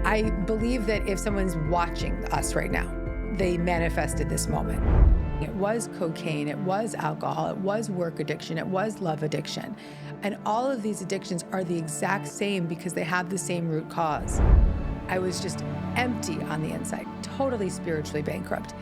I believe that if someone's watching us right now, they manifested this moment. It was cocaine, it was alcohol, it was work addiction, it was love addiction. And all of these addictions are the exact same because they have the same root cause. I was just empty on the inside, totally spiritually bankrupt.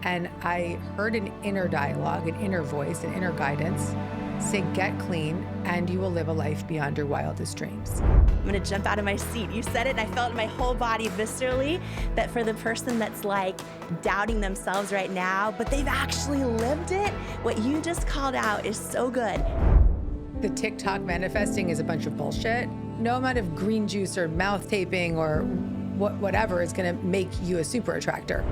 And I heard an inner dialogue, an inner voice, an inner guidance say, get clean and you will live a life beyond your wildest dreams. I'm gonna jump out of my seat. You said it and I felt in my whole body viscerally that for the person that's like doubting themselves right now, but they've actually lived it, what you just called out is so good. The TikTok manifesting is a bunch of bullshit. No amount of green juice or mouth taping or whatever is gonna make you a super attractor.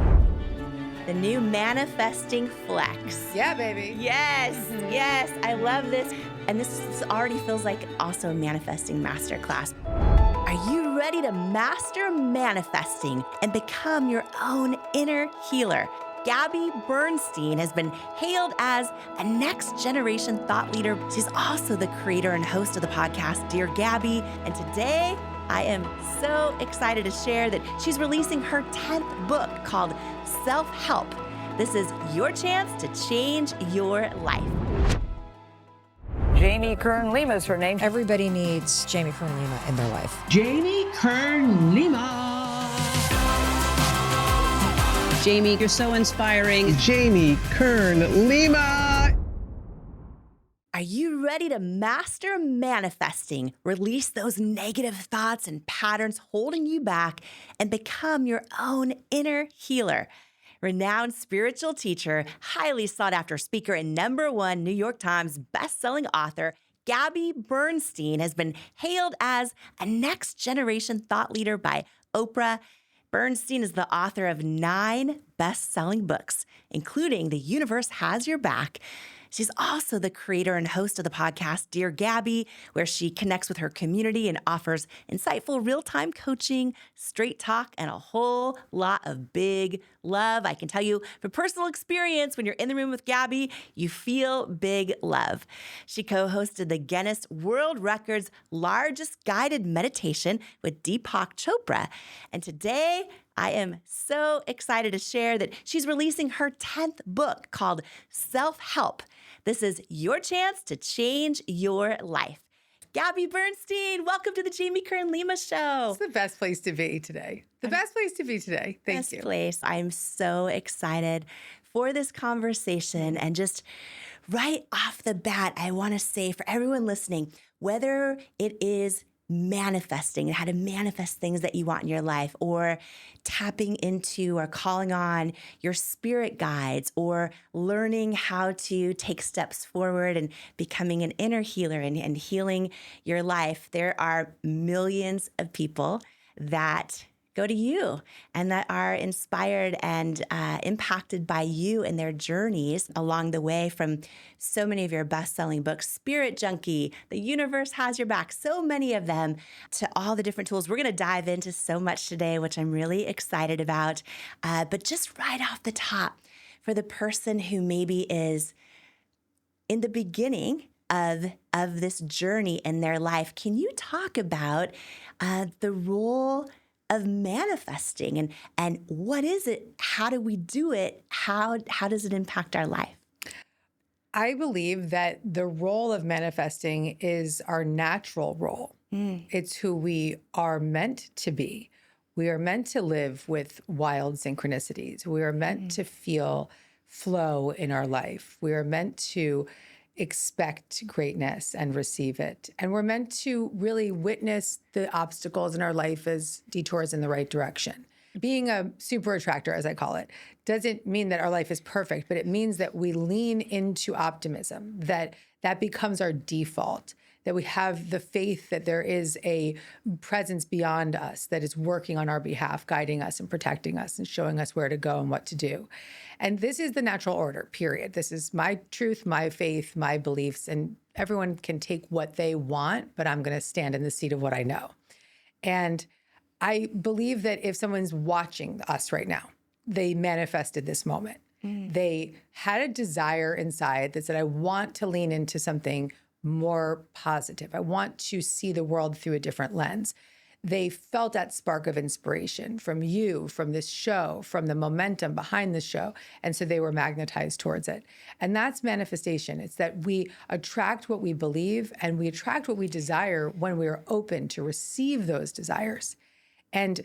The new manifesting flex. Yeah, baby. Yes, yes, I love this. And this already feels like also a manifesting masterclass. Are you ready to master manifesting and become your own inner healer? Gabby Bernstein has been hailed as a next generation thought leader. She's also the creator and host of the podcast, Dear Gabby. And today, I am so excited to share that she's releasing her 10th book called Self-Help. This is your chance to change your life. Jamie Kern Lima is her name. Everybody needs Jamie Kern Lima in their life. Jamie Kern Lima. Jamie, you're so inspiring. Jamie Kern Lima. Are you ready to master manifesting, release those negative thoughts and patterns holding you back, and become your own inner healer? Renowned spiritual teacher, highly sought after speaker, and #1 New York Times bestselling author, Gabby Bernstein has been hailed as a next generation thought leader by Oprah. Bernstein is the author of 9 best-selling books, including The Universe Has Your Back. She's also the creator and host of the podcast, Dear Gabby, where she connects with her community and offers insightful real-time coaching, straight talk, and a whole lot of big love. I can tell you from personal experience, when you're in the room with Gabby, you feel big love. She co-hosted the Guinness World Records largest guided meditation with Deepak Chopra. And today, I am so excited to share that she's releasing her 10th book called Self-Help. This is your chance to change your life. Gabby Bernstein, welcome to the Jamie Kern Lima Show. It's the best place to be today. Best place to be today. Thank you. Best place. I'm so excited for this conversation. And just right off the bat, I want to say for everyone listening, whether it is manifesting and how to manifest things that you want in your life, or tapping into or calling on your spirit guides, or learning how to take steps forward and becoming an inner healer and healing your life, there are millions of people that go to you and that are inspired and impacted by you and their journeys along the way, from so many of your best-selling books, Spirit Junkie, The Universe Has Your Back, so many of them, to all the different tools. We're going to dive into so much today, which I'm really excited about. But just right off the top, for the person who maybe is in the beginning of this journey in their life, can you talk about the role of manifesting and what is it? How do we do it? How does it impact our life? I believe that the role of manifesting is our natural role. It's who we are meant to be. We are meant to live with wild synchronicities. We are meant to feel flow in our life. We are meant to expect greatness and receive it. And we're meant to really witness the obstacles in our life as detours in the right direction. Being a super attractor, as I call it, doesn't mean that our life is perfect, but it means that we lean into optimism, that becomes our default, that we have the faith that there is a presence beyond us that is working on our behalf, guiding us and protecting us and showing us where to go and what to do. And this is the natural order, period. This is my truth, my faith, my beliefs, and everyone can take what they want, but I'm going to stand in the seat of what I know. And I believe that if someone's watching us right now, they manifested this moment. They had a desire inside that said, I want to lean into something more positive. I want to see the world through a different lens. they felt that spark of inspiration from you, from this show, from the momentum behind the show. And so they were magnetized towards it. And that's manifestation. It's that we attract what we believe and we attract what we desire when we are open to receive those desires. And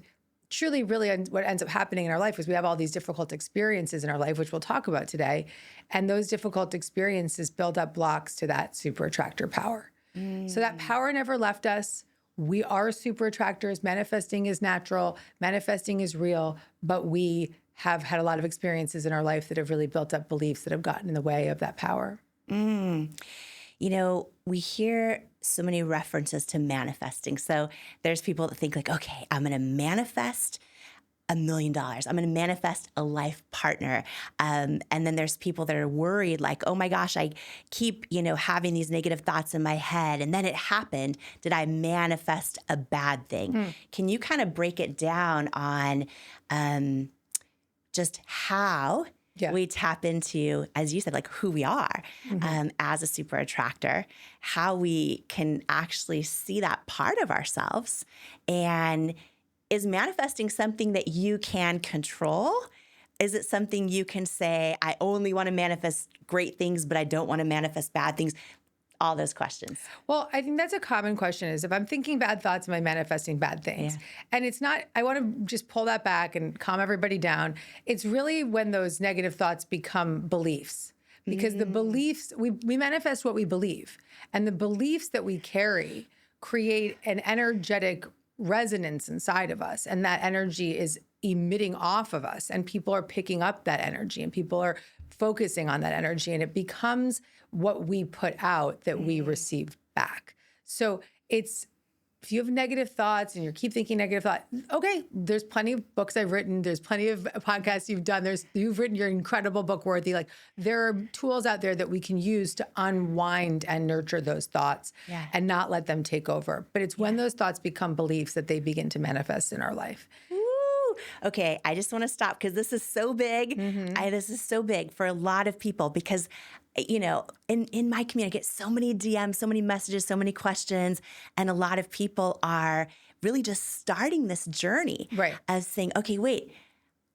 truly, really, what ends up happening in our life is we have all these difficult experiences in our life, which we'll talk about today. And those difficult experiences build up blocks to that super attractor power. So that power never left us. We are super attractors. Manifesting is natural. Manifesting is real. But we have had a lot of experiences in our life that have really built up beliefs that have gotten in the way of that power. You know, we hear so many references to manifesting. So there's people that think like, okay, I'm going to manifest $1 million. I'm going to manifest a life partner. And then there's people that are worried like, oh my gosh, I keep, having these negative thoughts in my head. And then it happened. Did I manifest a bad thing? Can you kind of break it down on just how we tap into, as you said, like who we are as a super attractor, how we can actually see that part of ourselves, and is manifesting something that you can control? Is it something you can say, I only want to manifest great things, but I don't want to manifest bad things? All those questions. Well, I think that's a common question is if I'm thinking bad thoughts, am I manifesting bad things? And it's not, I want to just pull that back and calm everybody down. It's really when those negative thoughts become beliefs. Because the beliefs, we manifest what we believe. And the beliefs that we carry create an energetic resonance inside of us. And that energy is emitting off of us. And people are picking up that energy and people are focusing on that energy. And it becomes what we put out that we receive back. So it's, if you have negative thoughts and you keep thinking negative thoughts, okay, there's plenty of books I've written. There's plenty of podcasts you've done. You've written your incredible book, Worthy. Like there are tools out there that we can use to unwind and nurture those thoughts and not let them take over. But it's when those thoughts become beliefs that they begin to manifest in our life. Okay, I just want to stop because this is so big. This is so big for a lot of people because, in my community, I get so many DMs, so many messages, so many questions, and a lot of people are really just starting this journey of saying, okay, wait,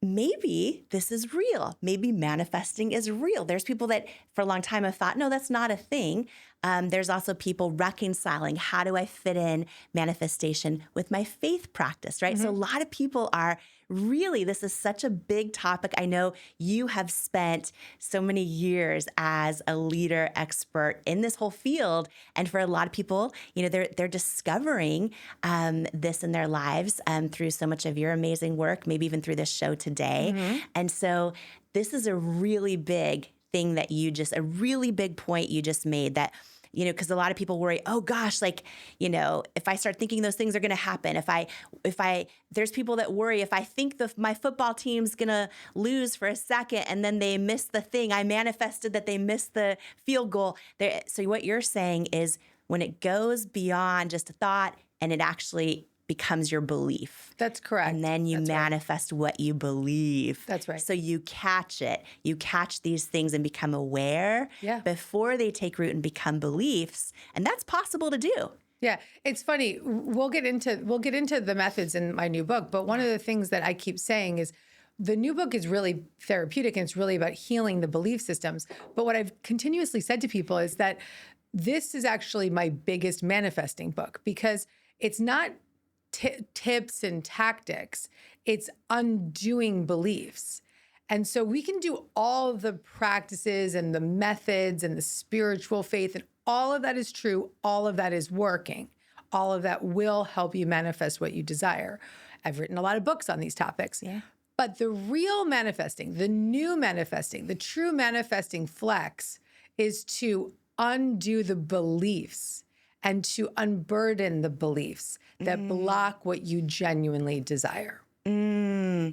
maybe this is real. Maybe manifesting is real. There's people that for a long time have thought, no, that's not a thing. There's also people reconciling, how do I fit in manifestation with my faith practice, right? So a lot of people are really, this is such a big topic. I know you have spent so many years as a leader expert in this whole field. And for a lot of people, they're discovering this in their lives through so much of your amazing work, maybe even through this show today. And so this is a really big thing that a really big point you just made that, because a lot of people worry, oh gosh, if I start thinking those things are going to happen, there's people that worry if I think my football team's going to lose for a second and then they miss the thing, I manifested that they missed the field goal. So what you're saying is when it goes beyond just a thought and it actually becomes your belief. That's correct. And then you manifest what you believe. That's right. So you catch it. You catch these things and become aware before they take root and become beliefs. And that's possible to do. Yeah, it's funny. We'll get into the methods in my new book, but one of the things that I keep saying is the new book is really therapeutic and it's really about healing the belief systems. But what I've continuously said to people is that this is actually my biggest manifesting book because it's not tips and tactics. It's undoing beliefs. And so we can do all the practices and the methods and the spiritual faith, and all of that is true. All of that is working. All of that will help you manifest what you desire. I've written a lot of books on these topics. But the real manifesting, the new manifesting, the true manifesting flex is to undo the beliefs and to unburden the beliefs that block what you genuinely desire. The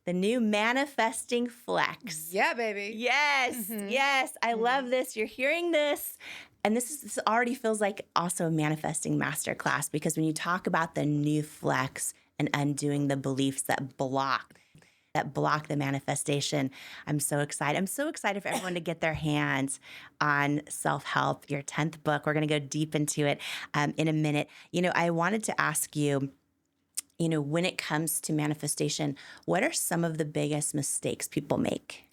new manifesting flex. Yeah, baby. Yes, yes. I love this. You're hearing this. And this already feels like also a manifesting masterclass because when you talk about the new flex and undoing the beliefs that block the manifestation. I'm so excited. I'm so excited for everyone to get their hands on Self-Help, your 10th book. We're going to go deep into it in a minute. I wanted to ask you, when it comes to manifestation, what are some of the biggest mistakes people make?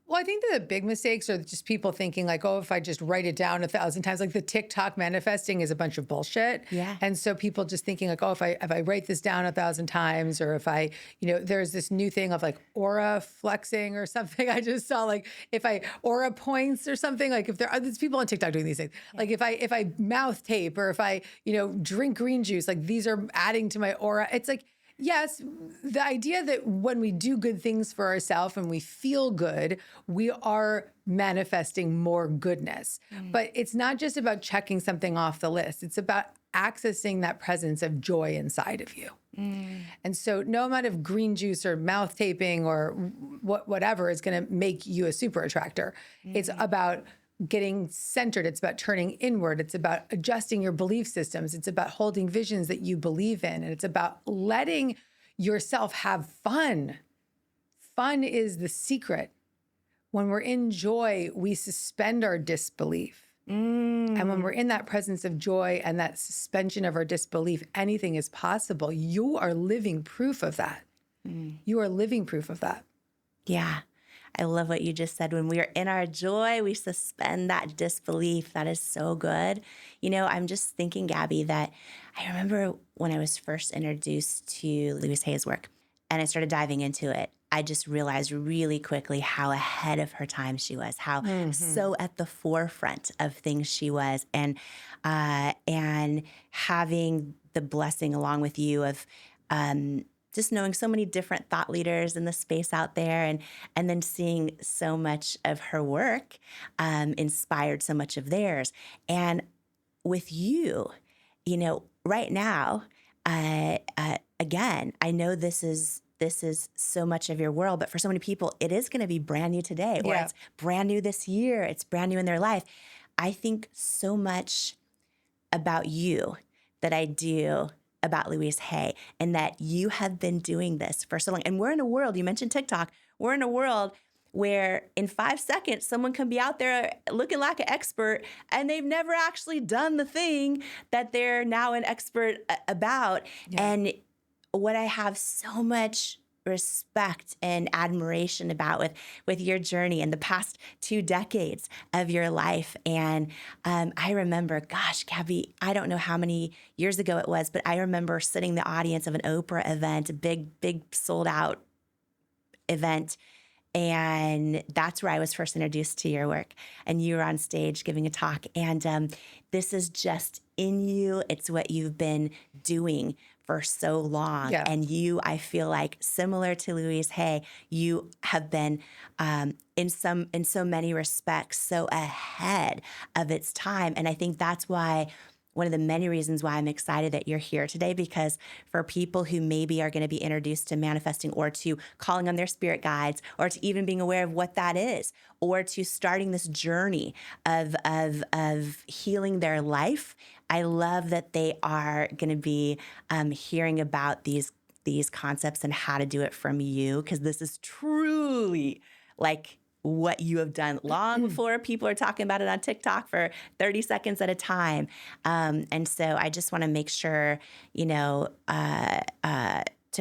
Well, I think that the big mistakes are just people thinking like, oh, if I just write it down 1,000 times, like the TikTok manifesting is a bunch of bullshit. Yeah. And so people just thinking like, oh, if I write this down 1,000 times, or if I, there's this new thing of like aura flexing or something. I just saw like if I aura points or something, like if there's people on TikTok doing these things, like if I mouth tape or if I, drink green juice, like these are adding to my aura. It's like, yes, the idea that when we do good things for ourselves and we feel good, we are manifesting more goodness. But it's not just about checking something off the list. It's about accessing that presence of joy inside of you. And so no amount of green juice or mouth taping or whatever is going to make you a super attractor. It's about getting centered. It's about turning inward. It's about adjusting your belief systems. It's about holding visions that you believe in. And it's about letting yourself have fun. Fun is the secret. When we're in joy, we suspend our disbelief. And when we're in that presence of joy and that suspension of our disbelief, anything is possible. You are living proof of that. You are living proof of that. Yeah. I love what you just said. When we are in our joy, we suspend that disbelief. That is so good. I'm just thinking, Gabby, that I remember when I was first introduced to Louise Hay's work and I started diving into it, I just realized really quickly how ahead of her time she was, how so at the forefront of things she was, and having the blessing along with you of just knowing so many different thought leaders in the space out there, and then seeing so much of her work inspired so much of theirs. And with you, right now, again, I know this is so much of your world, but for so many people, it is going to be brand new today, or it's brand new this year. It's brand new in their life. I think so much about you that I do about Louise Hay, and that you have been doing this for so long. And we're in a world, you mentioned TikTok, we're in a world where in 5 seconds, someone can be out there looking like an expert and they've never actually done the thing that they're now an expert about. Yeah. And what I have so much respect and admiration about with your journey in the past 2 decades of your life. And I remember, gosh, Gabby, I don't know how many years ago it was, but I remember sitting in the audience of an Oprah event, a big sold out event. And that's where I was first introduced to your work. And you were on stage giving a talk. And this is just in you. It's what you've been doing for so long. Yeah. And you, I feel like, similar to Louise Hay, you have been in so many respects so ahead of its time. And I think that's why one of the many reasons why I'm excited that you're here today, because for people who maybe are going to be introduced to manifesting, or to calling on their spirit guides, or to even being aware of what that is, or to starting this journey of healing their life, I love that they are going to be hearing about these concepts and how to do it from you, because this is truly like what you have done long before people are talking about it on TikTok for 30 seconds at a time. And so I just want to make sure, to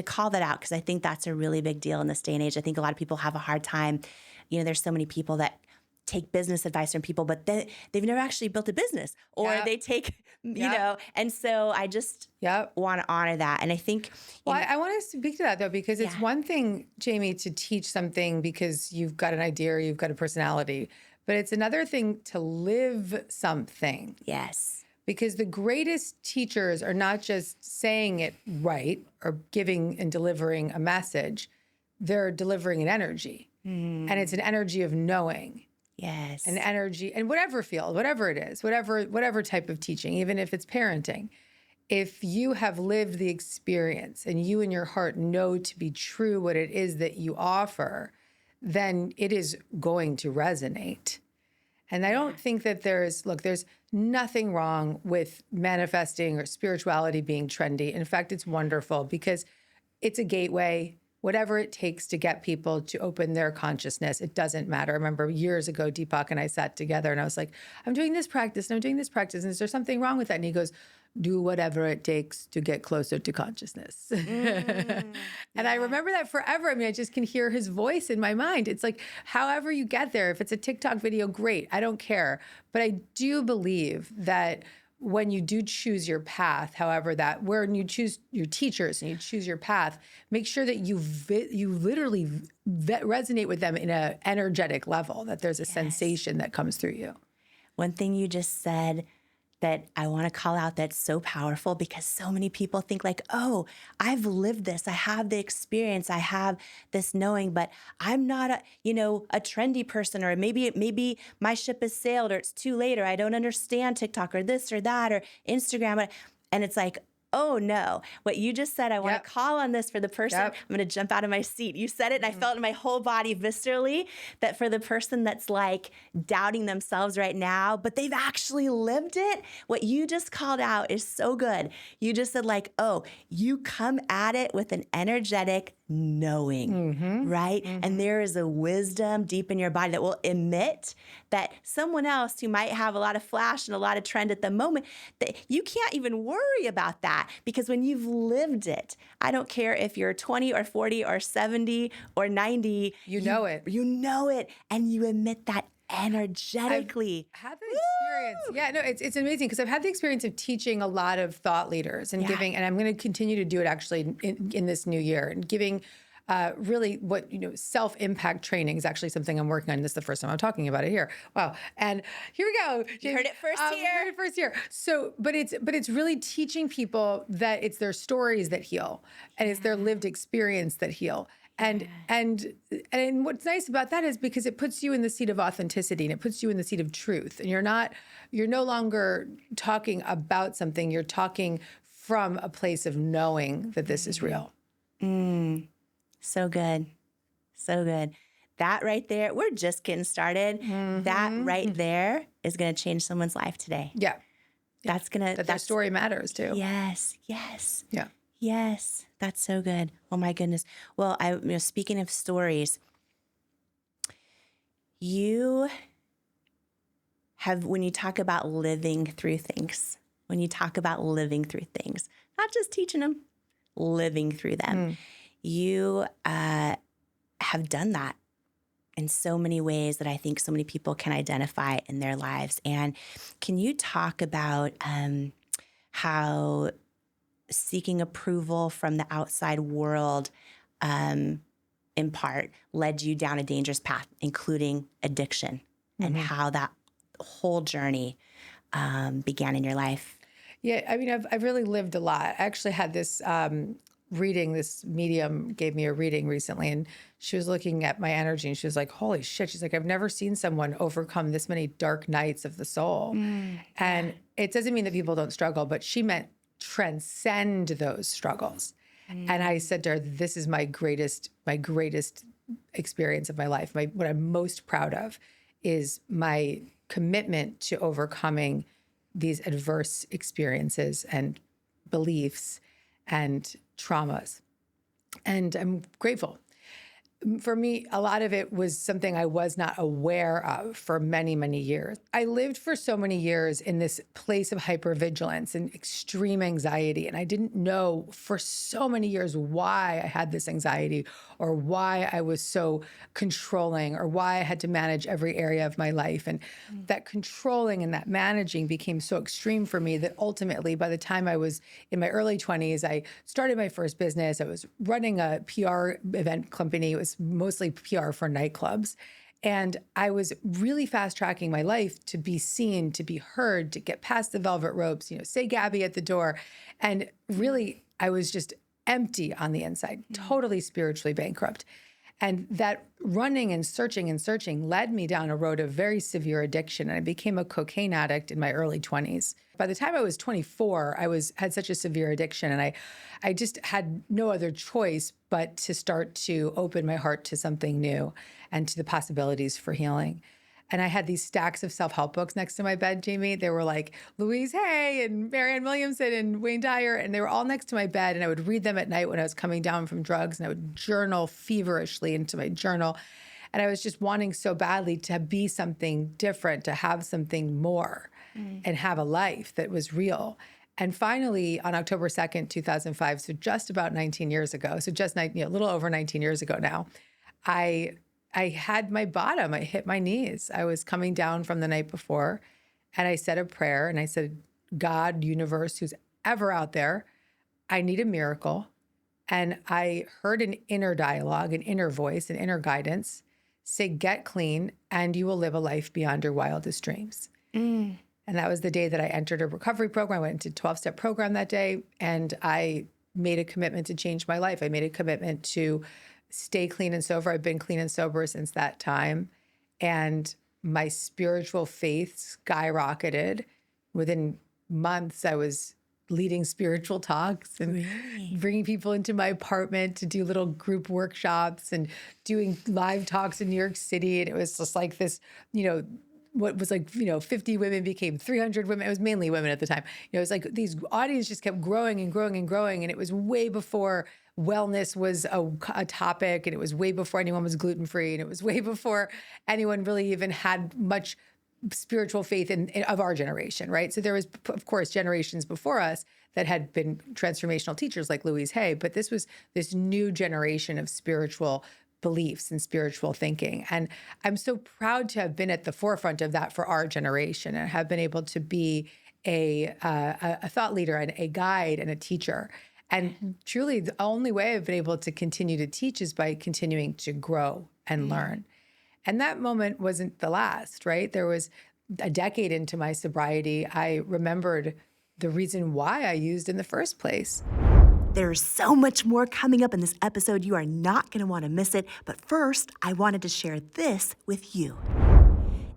call that out, because I think that's a really big deal in this day and age. I think a lot of people have a hard time. There's so many people that take business advice from people, but they've never actually built a business, or they take, and so I just want to honor that. And I think, I want to speak to that though, because it's one thing, Jamie, to teach something because you've got an idea or you've got a personality, but it's another thing to live something. Yes. Because the greatest teachers are not just saying it right or giving and delivering a message, they're delivering an energy. And it's an energy of knowing. Yes. An energy, and whatever field, whatever it is, whatever type of teaching, even if it's parenting, if you have lived the experience and you in your heart know to be true what it is that you offer, then it is going to resonate. And I don't think that there's nothing wrong with manifesting or spirituality being trendy. In fact, it's wonderful because it's a gateway. Whatever it takes to get people to open their consciousness, it doesn't matter. I remember years ago, Deepak and I sat together and I was like, I'm doing this practice and I'm doing this practice. And is there something wrong with that? And he goes, do whatever it takes to get closer to consciousness. And I remember that forever. I mean, I just can hear his voice in my mind. It's like, however you get there, if it's a TikTok video, great. I don't care. But I do believe that when you do choose your path, however that, when you choose your teachers and you choose your path, make sure that you literally resonate with them in an energetic level, that there's a sensation that comes through you. One thing you just said that I want to call out that's so powerful, because so many people think like, oh, I've lived this. I have the experience. I have this knowing, but I'm not a trendy person, or maybe my ship has sailed, or it's too late, or I don't understand TikTok or this or that or Instagram. And it's like, oh no, what you just said, I want to call on this for the person. I'm going to jump out of my seat. You said it and I felt in my whole body viscerally that for the person that's like doubting themselves right now, but they've actually lived it, what you just called out is so good. You just said like, oh, you come at it with an energetic knowing, right? And there is a wisdom deep in your body that will emit that someone else who might have a lot of flash and a lot of trend at the moment, that you can't even worry about that, because when you've lived it, I don't care if you're 20 or 40 or 70 or 90, You know it. You know it, and you emit that energetically. I've had the experience. Yeah, no, it's amazing, because I've had the experience of teaching a lot of thought leaders and giving, and I'm going to continue to do it actually in this new year, and giving really what, self-impact training is actually something I'm working on. This is the first time I'm talking about it here. Wow. And here we go. You heard it first here. You heard it first here. So, but it's really teaching people that it's their stories that heal, and it's their lived experience that heal. And what's nice about that is because it puts you in the seat of authenticity, and it puts you in the seat of truth. And you're no longer talking about something, you're talking from a place of knowing that this is real. So good. So good. That right there, we're just getting started. That right there is going to change someone's life today. Yeah. Their story matters too. Yes. Yeah. Yes, that's so good. Oh my goodness. Well, speaking of stories, you have, when you talk about living through things, not just teaching them, living through them, you have done that in so many ways that I think so many people can identify in their lives. And can you talk about how seeking approval from the outside world, in part, led you down a dangerous path, including addiction, and how that whole journey began in your life? Yeah, I mean, I've really lived a lot. I actually had this reading. This medium gave me a reading recently, and she was looking at my energy, and she was like, holy shit. She's like, I've never seen someone overcome this many dark nights of the soul. And it doesn't mean that people don't struggle, but she meant transcend those struggles. And I said to her, this is my greatest experience of my life. What I'm most proud of is my commitment to overcoming these adverse experiences and beliefs and traumas. And I'm grateful. For me, a lot of it was something I was not aware of for many, many years. I lived for so many years in this place of hypervigilance and extreme anxiety. And I didn't know for so many years why I had this anxiety, or why I was so controlling, or why I had to manage every area of my life. And that controlling and that managing became so extreme for me that ultimately, by the time I was in my early 20s, I started my first business. I was running a PR event company. It was mostly PR for nightclubs. And I was really fast tracking my life to be seen, to be heard, to get past the velvet ropes, say Gabby at the door. And really, I was just empty on the inside, totally spiritually bankrupt. And that running and searching led me down a road of very severe addiction. And I became a cocaine addict in my early 20s. By the time I was 24, I had such a severe addiction, and I just had no other choice but to start to open my heart to something new and to the possibilities for healing. And I had these stacks of self-help books next to my bed, Jamie. They were like Louise Hay and Marianne Williamson and Wayne Dyer, and they were all next to my bed. And I would read them at night when I was coming down from drugs, and I would journal feverishly into my journal. And I was just wanting so badly to be something different, to have something more, and have a life that was real. And finally, on October 2nd, 2005, so just about 19 years ago, so just a little over 19 years ago now, I had my bottom. I hit my knees. I was coming down from the night before, and I said a prayer, and I said, God, universe, who's ever out there, I need a miracle. And I heard an inner dialogue, an inner voice, an inner guidance say, get clean and you will live a life beyond your wildest dreams. And that was the day that I entered a recovery program. I went into a 12-step program that day, and I made a commitment to change my life. I made a commitment to stay clean and sober. I've been clean and sober since that time. And my spiritual faith skyrocketed. Within months, I was leading spiritual talks and bringing people into my apartment to do little group workshops and doing live talks in New York City. And it was just like this, what was 50 women became 300 women. It was mainly women at the time. It was like these audience just kept growing and growing and growing. And it was way before wellness was a topic. And it was way before anyone was gluten-free. And it was way before anyone really even had much spiritual faith of our generation, right? So there was, of course, generations before us that had been transformational teachers like Louise Hay, but this was this new generation of spiritual beliefs and spiritual thinking. And I'm so proud to have been at the forefront of that for our generation and have been able to be a thought leader and a guide and a teacher. And truly, the only way I've been able to continue to teach is by continuing to grow and learn. And that moment wasn't the last, right? There was a decade into my sobriety, I remembered the reason why I used in the first place. There's so much more coming up in this episode. You are not going to want to miss it. But first, I wanted to share this with you.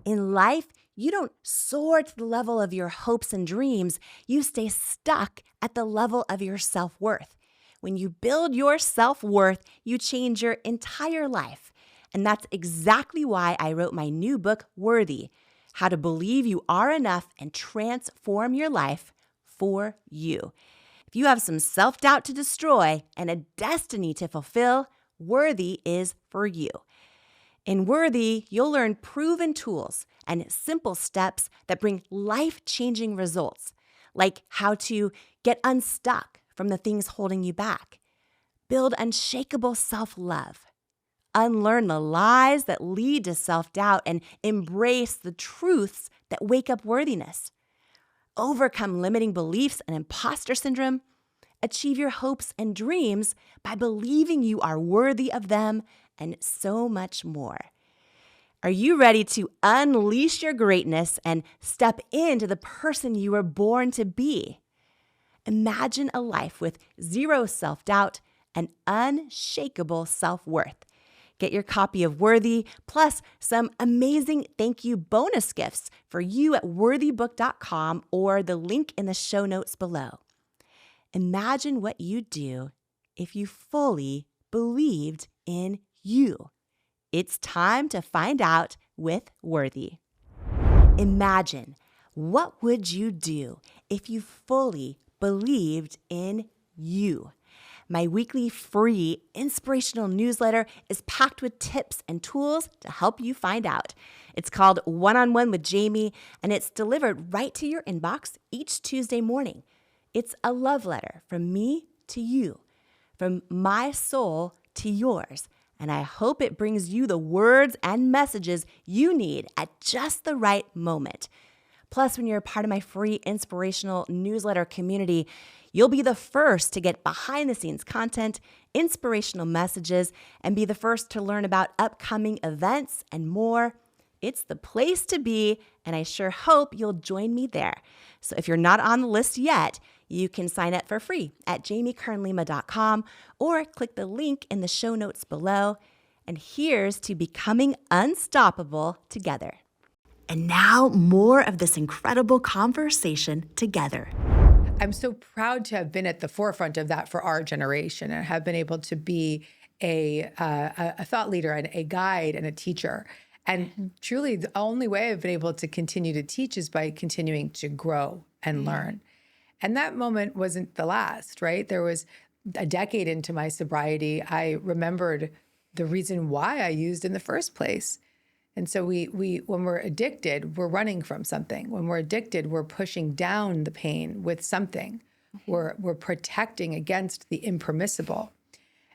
In life, you don't soar to the level of your hopes and dreams. You stay stuck at the level of your self-worth. When you build your self-worth, you change your entire life. And that's exactly why I wrote my new book, Worthy: How to Believe You Are Enough and Transform Your Life for You. If you have some self-doubt to destroy and a destiny to fulfill, Worthy is for you. In Worthy, you'll learn proven tools and simple steps that bring life-changing results, like how to get unstuck from the things holding you back, build unshakable self-love, unlearn the lies that lead to self-doubt, and embrace the truths that wake up worthiness, overcome limiting beliefs and imposter syndrome, achieve your hopes and dreams by believing you are worthy of them, and so much more. Are you ready to unleash your greatness and step into the person you were born to be? Imagine a life with zero self-doubt and unshakable self-worth. Get your copy of Worthy, plus some amazing thank you bonus gifts for you at worthybook.com or the link in the show notes below. Imagine what you'd do if you fully believed in you. It's time to find out with Worthy. Imagine, what would you do if you fully believed in you? My weekly free inspirational newsletter is packed with tips and tools to help you find out. It's called One-on-One with Jamie, and it's delivered right to your inbox each Tuesday morning. It's a love letter from me to you, from my soul to yours, and I hope it brings you the words and messages you need at just the right moment. Plus, when you're a part of my free inspirational newsletter community, you'll be the first to get behind-the-scenes content, inspirational messages, and be the first to learn about upcoming events and more. It's the place to be, and I sure hope you'll join me there. So if you're not on the list yet, you can sign up for free at jamiekernlima.com or click the link in the show notes below. And here's to becoming unstoppable together. And now, more of this incredible conversation together. I'm so proud to have been at the forefront of that for our generation and have been able to be a thought leader and a guide and a teacher. And truly, the only way I've been able to continue to teach is by continuing to grow and learn. And that moment wasn't the last, right? There was a decade into my sobriety, I remembered the reason why I used in the first place. And so we when we're addicted, we're running from something. When we're addicted, we're pushing down the pain with something. We're protecting against the impermissible.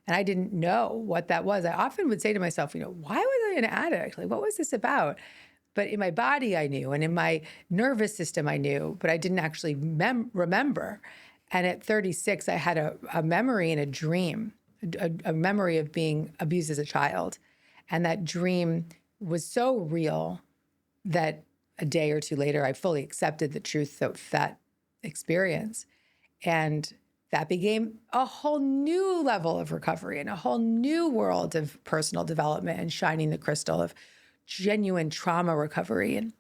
And I didn't know what that was. I often would say to myself, why was I an addict? Like, what was this about? But in my body, I knew, and in my nervous system, I knew, but I didn't actually remember. And at 36, I had a memory and a dream, a memory of being abused as a child. And that dream was so real that a day or two later, I fully accepted the truth of that experience. And that became a whole new level of recovery and a whole new world of personal development and shining the crystal of genuine trauma recovery and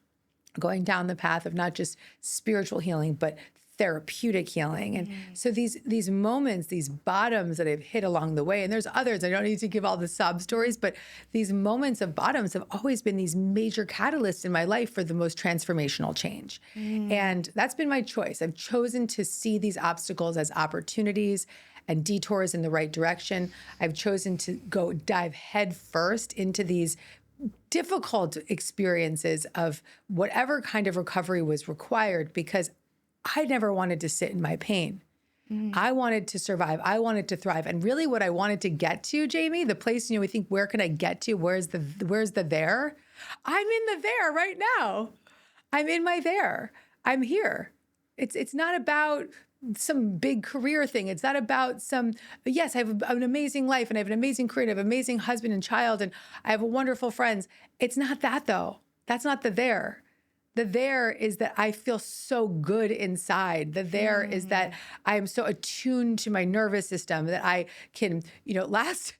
going down the path of not just spiritual healing, but therapeutic healing. And so these moments, these bottoms that I've hit along the way, and there's others, I don't need to give all the sob stories, but these moments of bottoms have always been these major catalysts in my life for the most transformational change. And that's been my choice. I've chosen to see these obstacles as opportunities and detours in the right direction. I've chosen to go dive head first into these difficult experiences of whatever kind of recovery was required, because I never wanted to sit in my pain. I wanted to survive. I wanted to thrive. And really what I wanted to get to, Jamie, the place, we think, where can I get to? Where's the there? I'm in the there right now. I'm in my there. I'm here. It's not about some big career thing. It's not about yes, I have an amazing life and I have an amazing career and I have an amazing husband and child and I have wonderful friends. It's not that though. That's not the there. The there is that I feel so good inside. The there is that I am so attuned to my nervous system that I can, last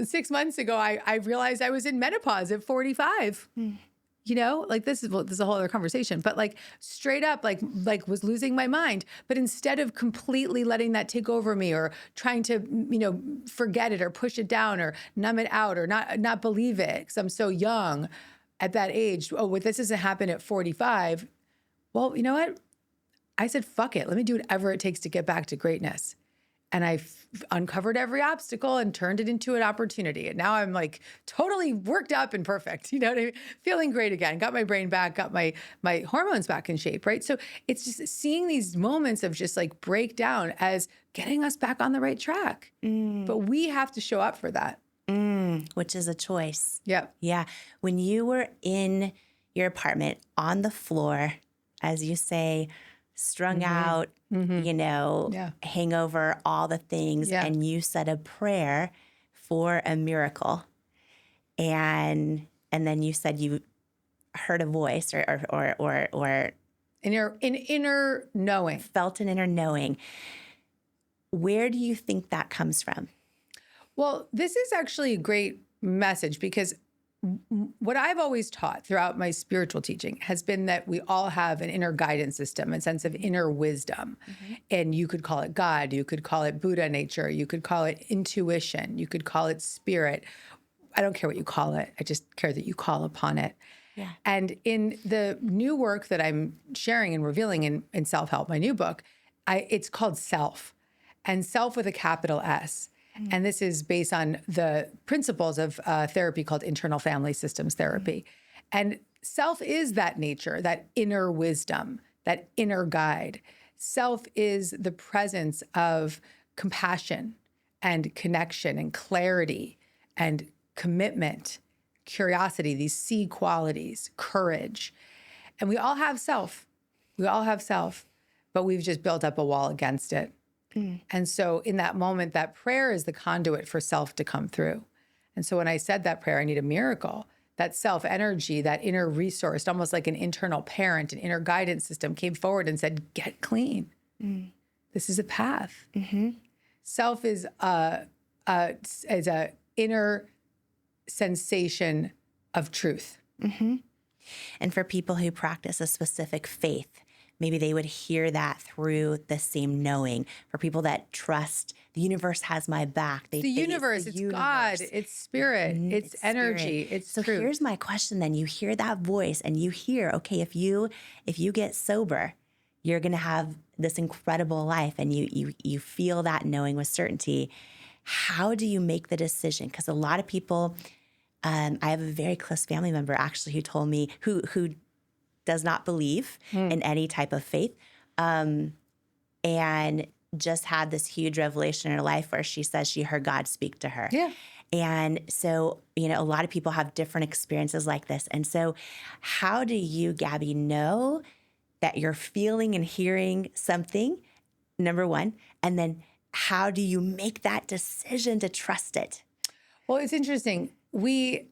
6 months ago, I realized I was in menopause at 45. This is a whole other conversation, but like straight up, like was losing my mind. But instead of completely letting that take over me or trying to, forget it or push it down or numb it out or not believe it because I'm so young at that age. Oh, this doesn't happen at 45. Well, you know what? I said, fuck it. Let me do whatever it takes to get back to greatness. And I uncovered every obstacle and turned it into an opportunity. And now I'm like totally worked up and perfect, what I mean? Feeling great again, got my brain back, got my hormones back in shape, right? So it's just seeing these moments of just like breakdown as getting us back on the right track. But we have to show up for that. Which is a choice. Yep. Yeah. When you were in your apartment on the floor, as you say, strung out, hangover, all the things, and you said a prayer for a miracle. And then you said you heard a voice or inner knowing. Felt an inner knowing. Where do you think that comes from? Well, this is actually a great message because what I've always taught throughout my spiritual teaching has been that we all have an inner guidance system, a sense of inner wisdom. And you could call it God, you could call it Buddha nature, you could call it intuition, you could call it spirit. I don't care what you call it. I just care that you call upon it. Yeah. And in the new work that I'm sharing and revealing in Self-Help, my new book, it's called Self, and Self with a capital S. And this is based on the principles of therapy called internal family systems therapy. And self is that nature, that inner wisdom, that inner guide. Self is the presence of compassion and connection and clarity and commitment, curiosity, these C qualities, courage. And we all have self. We all have self, but we've just built up a wall against it. And so in that moment, that prayer is the conduit for self to come through. And so when I said that prayer, I need a miracle, that self energy, that inner resource, almost like an internal parent, an inner guidance system came forward and said, get clean. This is a path. Self is a inner sensation of truth. And for people who practice a specific faith, maybe they would hear that through the same knowing. For people that trust the universe has my back. The universe, it's God, it's spirit, it's energy, it's so truth. Here's my question then. You hear that voice and you hear, okay, if you get sober, you're going to have this incredible life, and you feel that knowing with certainty. How do you make the decision? Because a lot of people I have a very close family member actually who told me who does not believe in any type of faith, and just had this huge revelation in her life where she says she heard God speak to her. Yeah. And so, a lot of people have different experiences like this. And so how do you, Gabby, know that you're feeling and hearing something, number one, and then how do you make that decision to trust it? Well, it's interesting. We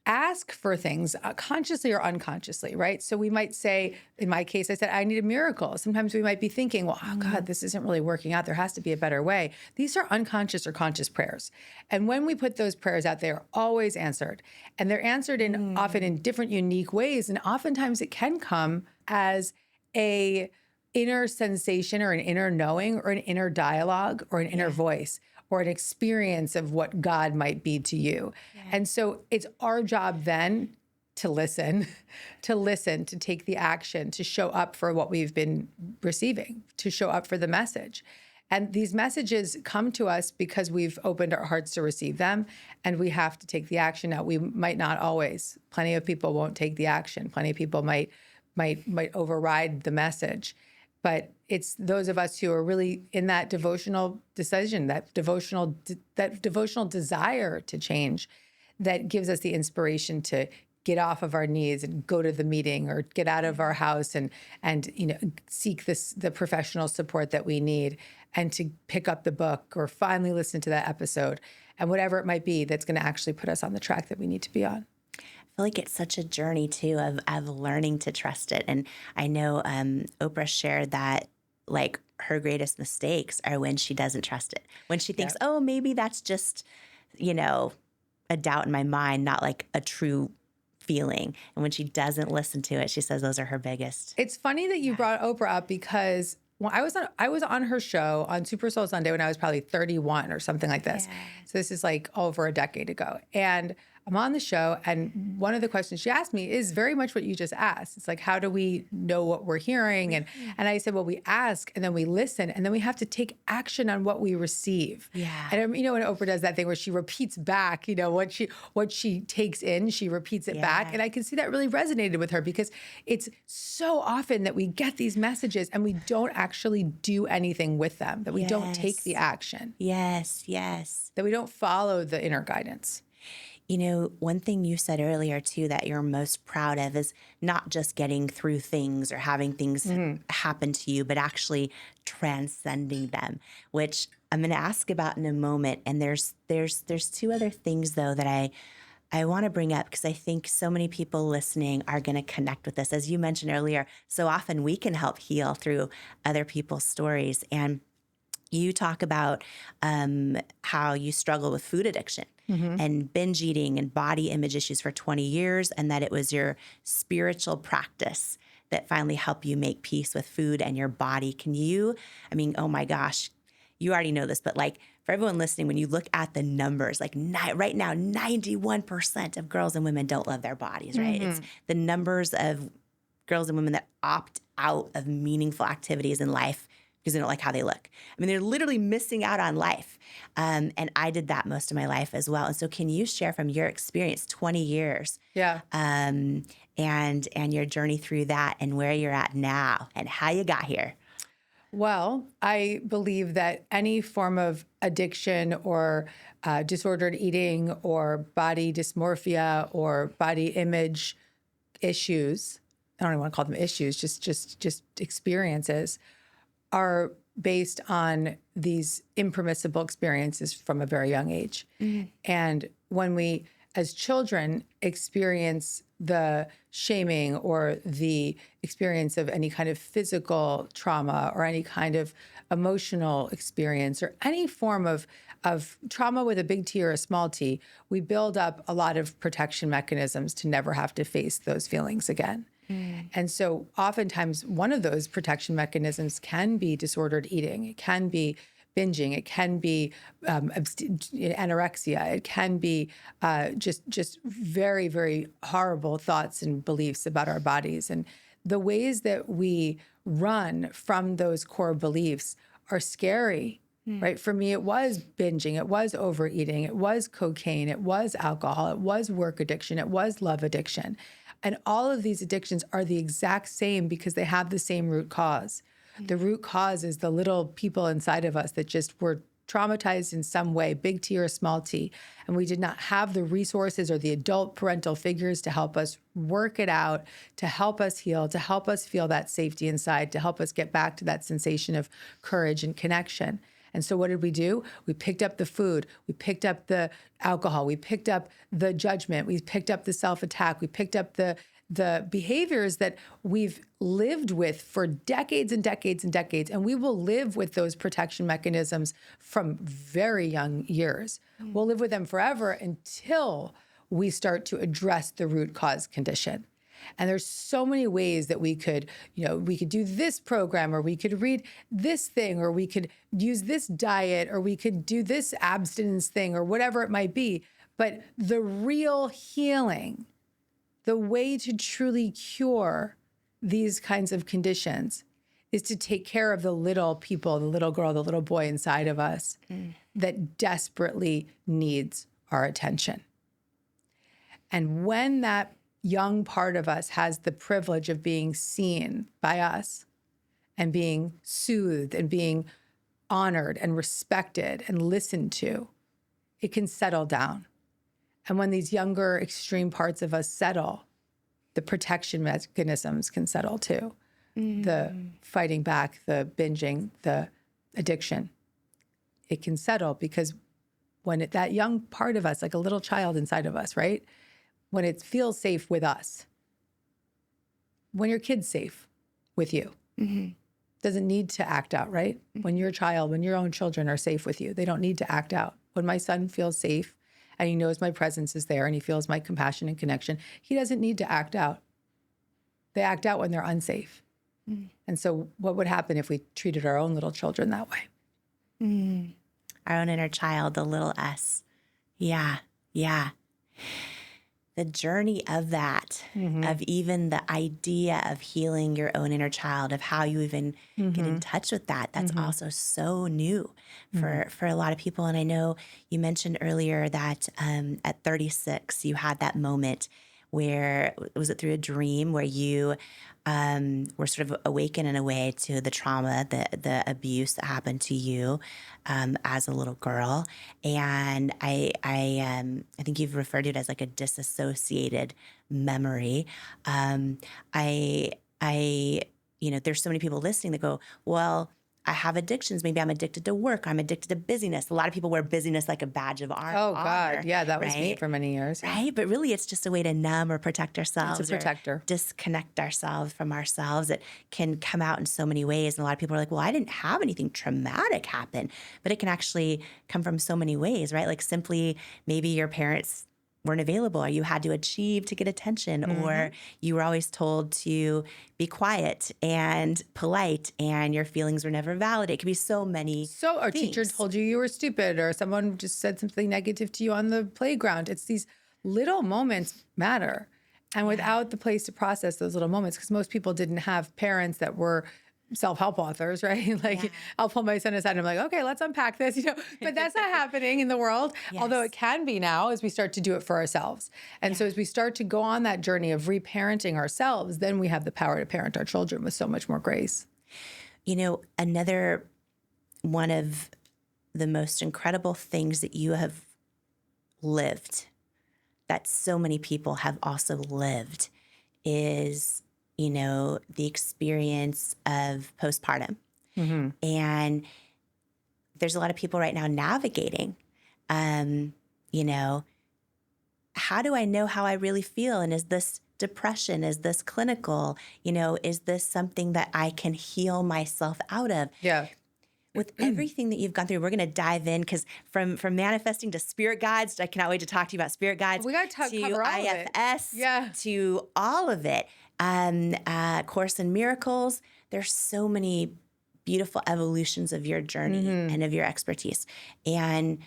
ask for things consciously or unconsciously, right? So we might say, in my case, I said, I need a miracle. Sometimes we might be thinking, well, oh God, this isn't really working out. There has to be a better way. These are unconscious or conscious prayers. And when we put those prayers out, they're always answered. And they're answered in often in different unique ways. And oftentimes it can come as a inner sensation or an inner knowing or an inner dialogue or an inner voice or an experience of what God might be to you. And so it's our job then to listen, to take the action, to show up for what we've been receiving, to show up for the message. And these messages come to us because we've opened our hearts to receive them, and we have to take the action. Now, we might not always. Plenty of people won't take the action. Plenty of people might override the message. But it's those of us who are really in that devotional decision, that devotional desire to change, that gives us the inspiration to get off of our knees and go to the meeting or get out of our house and seek the professional support that we need, and to pick up the book or finally listen to that episode and whatever it might be that's going to actually put us on the track that we need to be on. I feel like it's such a journey too of learning to trust it. And I know Oprah shared that like her greatest mistakes are when she doesn't trust it. When she thinks, oh, maybe that's just, a doubt in my mind, not like a true feeling. And when she doesn't listen to it, she says those are her biggest. It's funny that you brought Oprah up because when I was on her show on Super Soul Sunday when I was probably 31 or something like this. So this is like over a decade ago. And I'm on the show, and one of the questions she asked me is very much what you just asked. It's like, how do we know what we're hearing? And I said, well, we ask, and then we listen, and then we have to take action on what we receive. Yeah. And when Oprah does that thing where she repeats back, what she takes in, she repeats it back. And I can see that really resonated with her, because it's so often that we get these messages and we don't actually do anything with them, that we don't take the action. Yes. That we don't follow the inner guidance. One thing you said earlier, too, that you're most proud of is not just getting through things or having things happen to you, but actually transcending them, which I'm going to ask about in a moment. And there's two other things, though, that I want to bring up, because I think so many people listening are going to connect with this. As you mentioned earlier, so often we can help heal through other people's stories. And you talk about how you struggle with food addiction and binge eating and body image issues for 20 years, and that it was your spiritual practice that finally helped you make peace with food and your body. Oh my gosh, you already know this, but like for everyone listening, when you look at the numbers, like right now, 91% of girls and women don't love their bodies, right? It's the numbers of girls and women that opt out of meaningful activities in life because they don't like how they look. They're literally missing out on life. And I did that most of my life as well. And so can you share from your experience, 20 years, and your journey through that and where you're at now and how you got here? Well, I believe that any form of addiction or disordered eating or body dysmorphia or body image issues, I don't even want to call them issues, just experiences, are based on these impermissible experiences from a very young age. And when we, as children, experience the shaming or the experience of any kind of physical trauma or any kind of emotional experience or any form of trauma with a big T or a small t, we build up a lot of protection mechanisms to never have to face those feelings again. And so oftentimes one of those protection mechanisms can be disordered eating. It can be binging. It can be anorexia. It can be just very, very horrible thoughts and beliefs about our bodies. And the ways that we run from those core beliefs are scary right? For me, it was binging, it was overeating, it was cocaine, it was alcohol, it was work addiction, it was love addiction. And all of these addictions are the exact same because they have the same root cause. The root cause is the little people inside of us that just were traumatized in some way, big T or small t, and we did not have the resources or the adult parental figures to help us work it out, to help us heal, to help us feel that safety inside, to help us get back to that sensation of courage and connection. And so what did we do? We picked up the food, we picked up the alcohol, we picked up the judgment, we picked up the self-attack, we picked up the behaviors that we've lived with for decades and decades and decades. And we will live with those protection mechanisms from very young years. We'll live with them forever until we start to address the root cause condition. And there's so many ways that we could do this program, or we could read this thing, or we could use this diet, or we could do this abstinence thing, or whatever it might be. But the real healing, the way to truly cure these kinds of conditions, is to take care of the little people, the little girl, the little boy inside of us that desperately needs our attention. And when that young part of us has the privilege of being seen by us and being soothed and being honored and respected and listened to, it can settle down. And when these younger extreme parts of us settle, the protection mechanisms can settle too. The fighting back, the binging, the addiction, it can settle because when that young part of us, like a little child inside of us, right? When it feels safe with us, when your kid's safe with you, doesn't need to act out, right? When your child, when your own children are safe with you, they don't need to act out. When my son feels safe and he knows my presence is there and he feels my compassion and connection, he doesn't need to act out. They act out when they're unsafe. And so what would happen if we treated our own little children that way? Our own inner child, the little us. Yeah. The journey of that, of even the idea of healing your own inner child, of how you even get in touch with that, that's also so new for a lot of people. And I know you mentioned earlier that at 36, you had that moment where, was it through a dream where you were sort of awakened in a way to the trauma, the abuse that happened to you as a little girl. And I think you've referred to it as like a disassociated memory. There's so many people listening that go, well, I have addictions. Maybe I'm addicted to work. I'm addicted to busyness. A lot of people wear busyness like a badge of honor. Oh, God. Yeah, that was me for many years. Right? But really, it's just a way to numb or protect ourselves. It's a protector. Disconnect ourselves from ourselves. It can come out in so many ways. And a lot of people are like, well, I didn't have anything traumatic happen. But it can actually come from so many ways, right? Like simply maybe your parents weren't available, or you had to achieve to get attention, or you were always told to be quiet and polite and your feelings were never validated. It could be so many Our things. teacher told you were stupid, or someone just said something negative to you on the playground. It's these little moments matter. And without the place to process those little moments, because most people didn't have parents that were self-help authors, right? Like I'll pull my son aside and I'm like, okay, let's unpack this, but that's not happening in the world. Although it can be now as we start to do it for ourselves. And so as we start to go on that journey of reparenting ourselves, then we have the power to parent our children with so much more grace. Another one of the most incredible things that you have lived, that so many people have also lived, is the experience of postpartum. And there's a lot of people right now navigating, how do I know how I really feel? And is this depression? Is this clinical? Is this something that I can heal myself out of? Yeah. With everything that you've gone through, we're going to dive in, because from manifesting to spirit guides, I cannot wait to talk to you about spirit guides. We got to cover all IFS, of it. to all of it. Course in Miracles. There's so many beautiful evolutions of your journey and of your expertise. And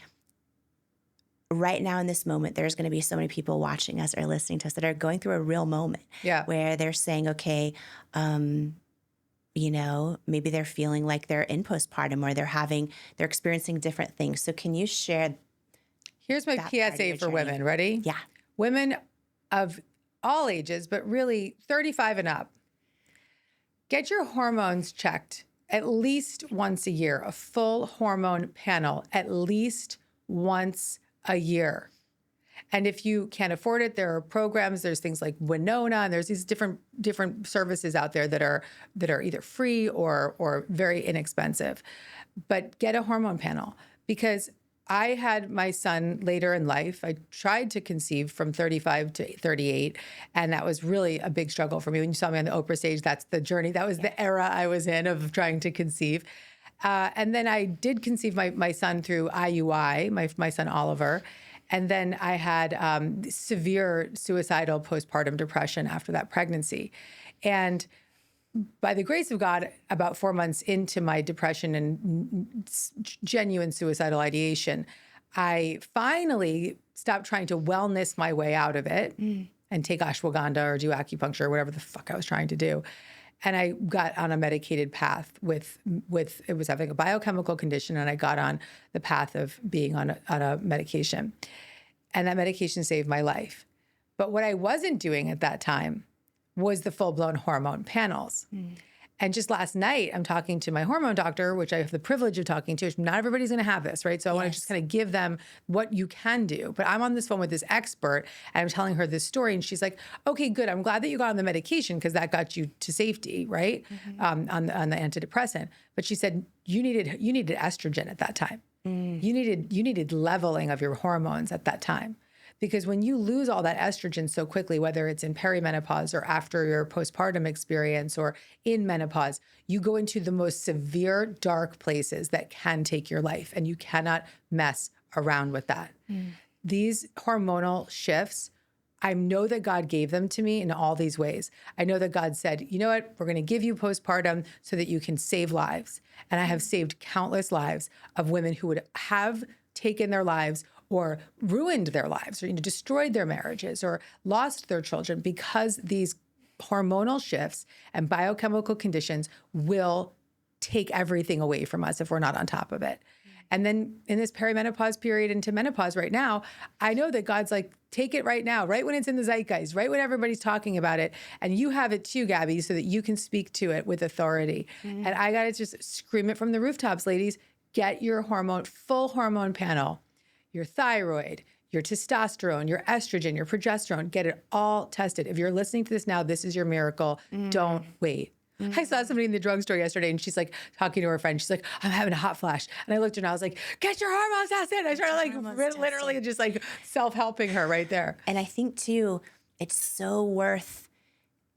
right now in this moment, there's going to be so many people watching us or listening to us that are going through a real moment where they're saying, okay, maybe they're feeling like they're in postpartum or they're experiencing different things. So can you share? Here's my that part of PSA your for journey? women. Ready? Yeah. Women of all ages, but really 35 and up. Get your hormones checked at least once a year, a full hormone panel at least once a year. And if you can't afford it, there are programs. There's things like Winona, and there's these different services out there that are either free or very inexpensive. But get a hormone panel, because I had my son later in life. I tried to conceive from 35 to 38, and that was really a big struggle for me. When you saw me on the Oprah stage, that's the journey. That was the era I was in of trying to conceive. And then I did conceive my son through IUI, my son Oliver. And then I had severe suicidal postpartum depression after that pregnancy. And by the grace of God, about 4 months into my depression and genuine suicidal ideation, I finally stopped trying to wellness my way out of it and take ashwagandha or do acupuncture or whatever the fuck I was trying to do. And I got on a medicated path with it was having a biochemical condition, and I got on the path of being on a medication. And that medication saved my life. But what I wasn't doing at that time was the full-blown hormone panels. And just last night, I'm talking to my hormone doctor, which I have the privilege of talking to. Not everybody's going to have this, right? So I want to just kind of give them what you can do. But I'm on this phone with this expert, and I'm telling her this story, and she's like, okay, good. I'm glad that you got on the medication because that got you to safety, right? On the antidepressant. But she said, you needed estrogen at that time. You needed leveling of your hormones at that time. Because when you lose all that estrogen so quickly, whether it's in perimenopause or after your postpartum experience or in menopause, you go into the most severe, dark places that can take your life, and you cannot mess around with that. These hormonal shifts, I know that God gave them to me in all these ways. I know that God said, you know what, we're going to give you postpartum so that you can save lives. And I have saved countless lives of women who would have taken their lives or ruined their lives, or destroyed their marriages, or lost their children, because these hormonal shifts and biochemical conditions will take everything away from us if we're not on top of it. And then in this perimenopause period into menopause right now, I know that God's like, take it right now, right when it's in the zeitgeist, right when everybody's talking about it. And you have it too, Gabby, so that you can speak to it with authority. And I got to just scream it from the rooftops, ladies. Get your full hormone panel. Your thyroid, your testosterone, your estrogen, your progesterone, get it all tested. If you're listening to this now, this is your miracle. Don't wait. I saw somebody in the drugstore yesterday, and she's like talking to her friend. She's like, I'm having a hot flash. And I looked at her and I was like, get your hormones tested. I started like literally just like self-helping her right there. And I think too, it's so worth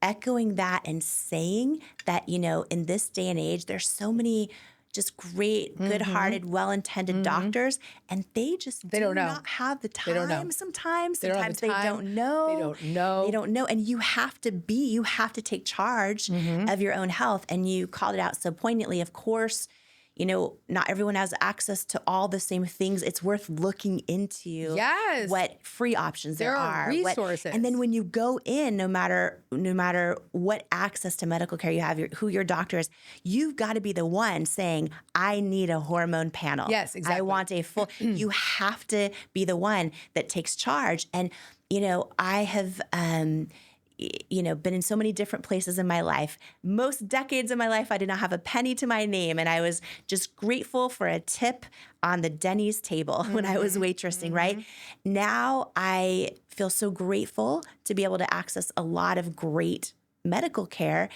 echoing that and saying that, in this day and age, there's so many just great, good-hearted, well-intended doctors, and they do not have the time sometimes. Sometimes they don't know. They don't know. And you have to take charge of your own health. And you called it out so poignantly. Of course, not everyone has access to all the same things. It's worth looking into what free options there are. Resources. And then when you go in, no matter what access to medical care you have, who your doctor is, you've got to be the one saying, I need a hormone panel. Yes, exactly. I want a full, you have to be the one that takes charge. And, I have, been in so many different places in my life. Most decades of my life, I did not have a penny to my name. And I was just grateful for a tip on the Denny's table when I was waitressing, right? Now I feel so grateful to be able to access a lot of great medical care.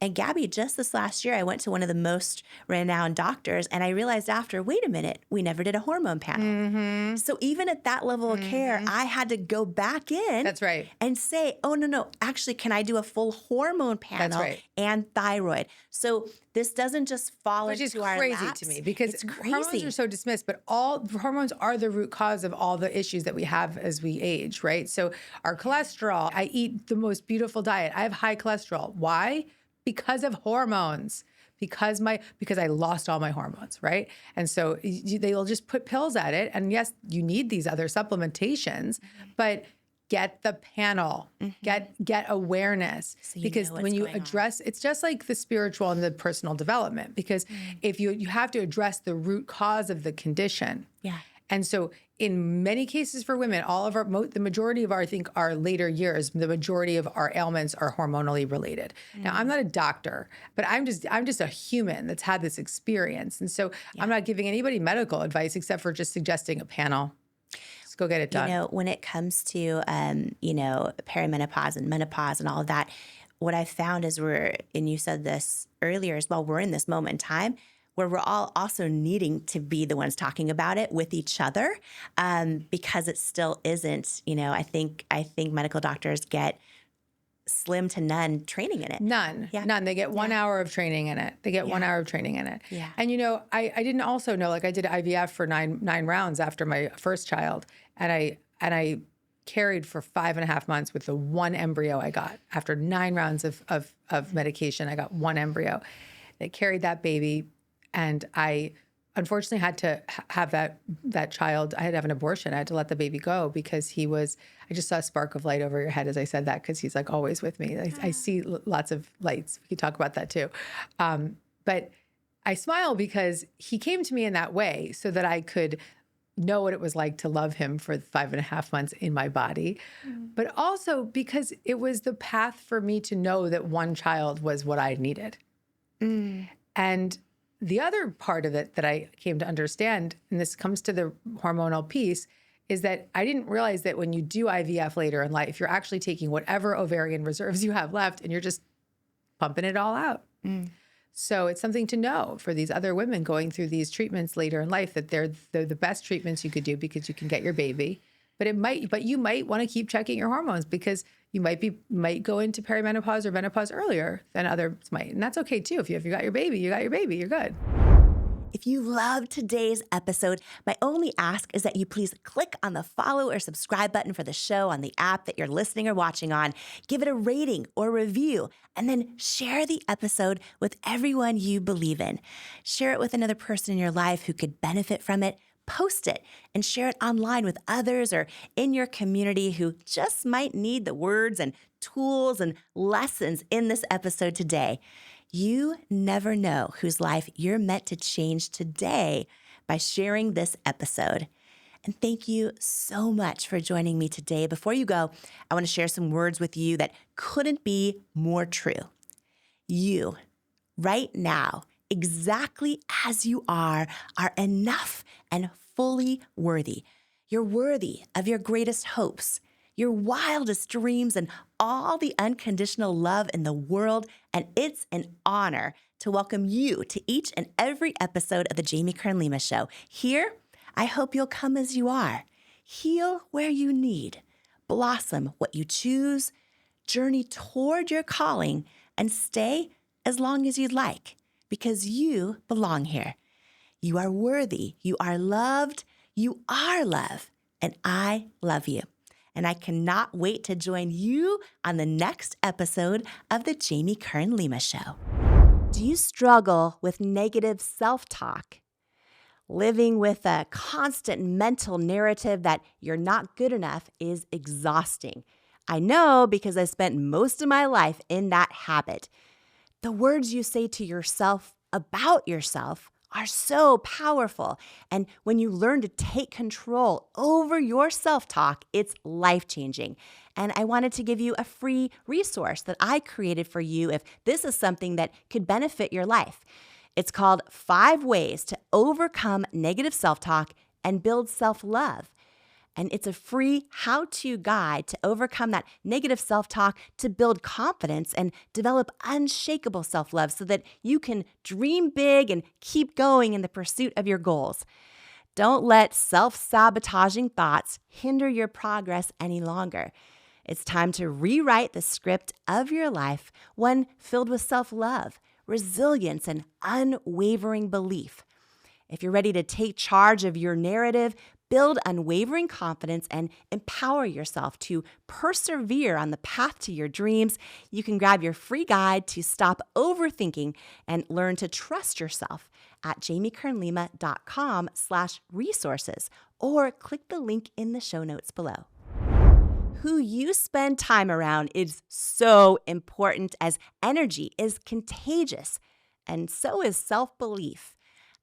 And Gabby, just this last year, I went to one of the most renowned doctors, and I realized after, wait a minute, we never did a hormone panel. So even at that level of care, I had to go back in. That's right. And say, oh, no, actually, can I do a full hormone panel That's right. and thyroid? So this doesn't just fall Which is into our crazy laps. to me, because It's hormones crazy. are so dismissed, but all hormones are the root cause of all the issues that we have as we age, right? So our cholesterol, I eat the most beautiful diet. I have high cholesterol. Why? Because of hormones, because I lost all my hormones, right? And so they'll just put pills at it. And yes, you need these other supplementations, but get the panel, get awareness. So you because know what's when you going on. address, it's just like the spiritual and the personal development, because if you have to address the root cause of the condition. Yeah. And so in many cases for women, all of our, the majority of our, I think, our later years, the majority of our ailments are hormonally related. Now, I'm not a doctor, but I'm just a human that's had this experience. And so I'm not giving anybody medical advice except for just suggesting a panel. Just go get it done. You know, when it comes to, perimenopause and menopause and all of that, what I found is and you said this earlier as well, we're in this moment in time where we're all also needing to be the ones talking about it with each other, because it still isn't, I think medical doctors get slim to none training in it. None. They get 1 hour of training in it. Yeah. And, I didn't also know, like I did IVF for nine rounds after my first child. And I carried for 5.5 months with the one embryo I got. After 9 rounds of medication, I got one embryo. They carried that baby. And I unfortunately had to have that child. I had to have an abortion. I had to let the baby go because I just saw a spark of light over your head as I said that, because he's like always with me. I see lots of lights. We could talk about that too. But I smile because he came to me in that way so that I could know what it was like to love him for 5.5 months in my body, but also because it was the path for me to know that one child was what I needed. And the other part of it that I came to understand, and this comes to the hormonal piece, is that I didn't realize that when you do IVF later in life, you're actually taking whatever ovarian reserves you have left and you're just pumping it all out. So it's something to know for these other women going through these treatments later in life, that they're the best treatments you could do because you can get your baby. But you might want to keep checking your hormones because you might go into perimenopause or menopause earlier than others might. And that's okay too. If you got your baby, you're good. If you loved today's episode, my only ask is that you please click on the follow or subscribe button for the show on the app that you're listening or watching on. Give it a rating or review, and then share the episode with everyone you believe in. Share it with another person in your life who could benefit from it. Post it and share it online with others or in your community who just might need the words and tools and lessons in this episode today. You never know whose life you're meant to change today by sharing this episode. And thank you so much for joining me today. Before you go, I want to share some words with you that couldn't be more true. You, right now, exactly as you are enough and fully worthy. You're worthy of your greatest hopes, your wildest dreams, and all the unconditional love in the world. And it's an honor to welcome you to each and every episode of the Jamie Kern Lima Show. Here, I hope you'll come as you are. Heal where you need. Blossom what you choose. Journey toward your calling and stay as long as you'd like, because you belong here. You are worthy. You are loved. You are love. And I love you. And I cannot wait to join you on the next episode of the Jamie Kern Lima Show. Do you struggle with negative self-talk? Living with a constant mental narrative that you're not good enough is exhausting. I know because I spent most of my life in that habit. The words you say to yourself about yourself are so powerful. And when you learn to take control over your self-talk, it's life-changing. And I wanted to give you a free resource that I created for you if this is something that could benefit your life. It's called 5 Ways to Overcome Negative Self-Talk and Build Self-Love. And it's a free how-to guide to overcome that negative self-talk, to build confidence and develop unshakable self-love so that you can dream big and keep going in the pursuit of your goals. Don't let self-sabotaging thoughts hinder your progress any longer. It's time to rewrite the script of your life, one filled with self-love, resilience, and unwavering belief. If you're ready to take charge of your narrative, build unwavering confidence, and empower yourself to persevere on the path to your dreams, you can grab your free guide to stop overthinking and learn to trust yourself at jamiekernlima.com/resources, or click the link in the show notes below. who you spend time around is so important, as energy is contagious, and so is self-belief.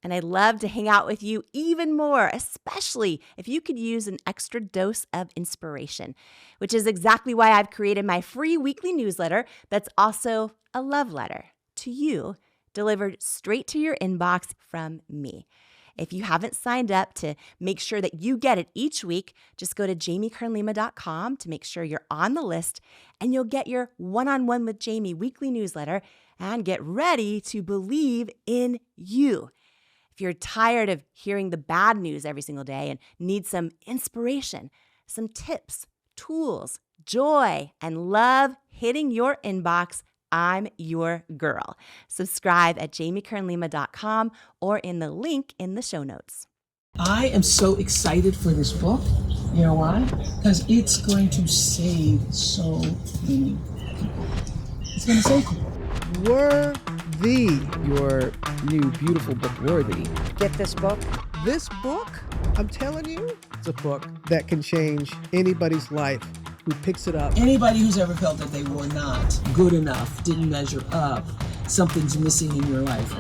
And I'd love to hang out with you even more, especially if you could use an extra dose of inspiration, which is exactly why I've created my free weekly newsletter that's also a love letter to you, delivered straight to your inbox from me. If you haven't signed up to make sure that you get it each week, just go to jamiekernlima.com to make sure you're on the list, and you'll get your One-on-One with Jamie weekly newsletter and get ready to believe in you. If you're tired of hearing the bad news every single day and need some inspiration, some tips, tools, joy, and love hitting your inbox, I'm your girl. Subscribe at jamiekernlima.com or in the link in the show notes. I am so excited for this book. You know why? Because it's going to save so many people. It's going to save people. Worthy. Your new beautiful book, Worthy. Get this book. This book, I'm telling you, it's a book that can change anybody's life who picks it up. Anybody who's ever felt that they were not good enough, didn't measure up, something's missing in your life.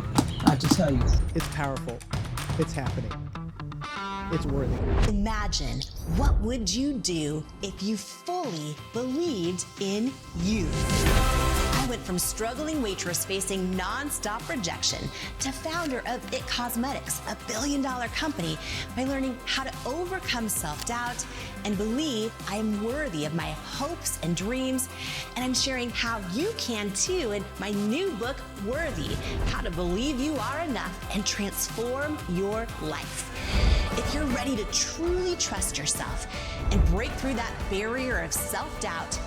I have to tell you, it's powerful. It's happening. It's worthy. Imagine, what would you do if you fully believed in you? I went from struggling waitress facing nonstop rejection to founder of IT Cosmetics, a billion-dollar company, by learning how to overcome self-doubt and believe I am worthy of my hopes and dreams. And I'm sharing how you can too in my new book, Worthy, How to Believe You Are Enough and Transform Your Life. If you're ready to truly trust yourself and break through that barrier of self-doubt,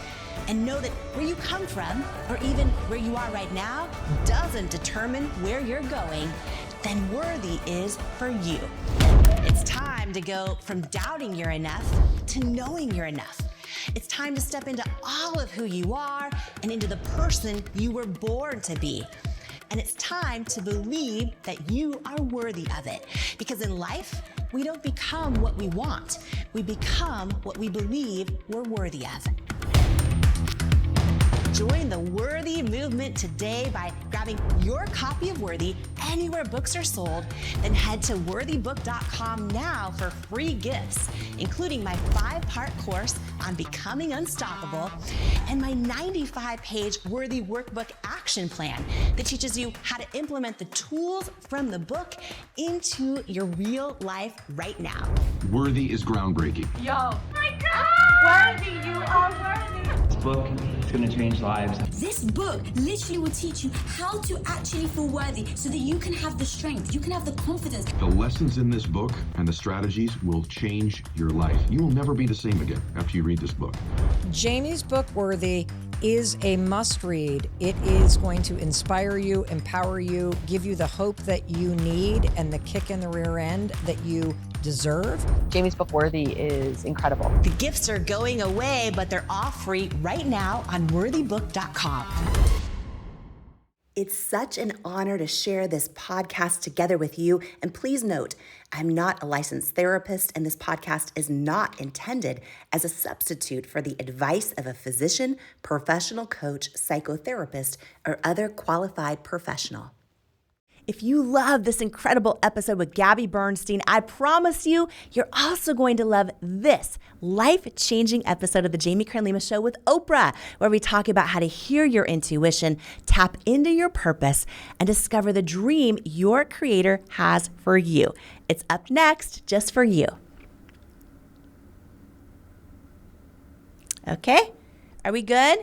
and know that where you come from, or even where you are right now, doesn't determine where you're going, then Worthy is for you. It's time to go from doubting you're enough to knowing you're enough. It's time to step into all of who you are and into the person you were born to be. And it's time to believe that you are worthy of it. Because in life, we don't become what we want. We become what we believe we're worthy of. Join the Worthy movement today by grabbing your copy of Worthy anywhere books are sold. Then head to worthybook.com now for free gifts, including my 5-part course on becoming unstoppable and my 95-page Worthy Workbook action plan that teaches you how to implement the tools from the book into your real life right now. Worthy is groundbreaking. Yo, my God! Worthy, you are worthy. This book is going to change lives. This book literally will teach you how to actually feel worthy so that you can have the strength, you can have the confidence. The lessons in this book and the strategies will change your life. You will never be the same again after you read this book. Jamie's book, Worthy, is a must-read. It is going to inspire you, empower you, give you the hope that you need and the kick in the rear end that you deserve. Jamie's book, Worthy, is incredible. The gifts are going away, but they're all free right now on worthybook.com. It's such an honor to share this podcast together with you. And please note, I'm not a licensed therapist, and this podcast is not intended as a substitute for the advice of a physician, professional coach, psychotherapist, or other qualified professional. If you love this incredible episode with Gabby Bernstein, I promise you, you're also going to love this life-changing episode of the Jamie Kern Lima Show with Oprah, where we talk about how to hear your intuition, tap into your purpose, and discover the dream your creator has for you. It's up next, just for you. Okay, are we good?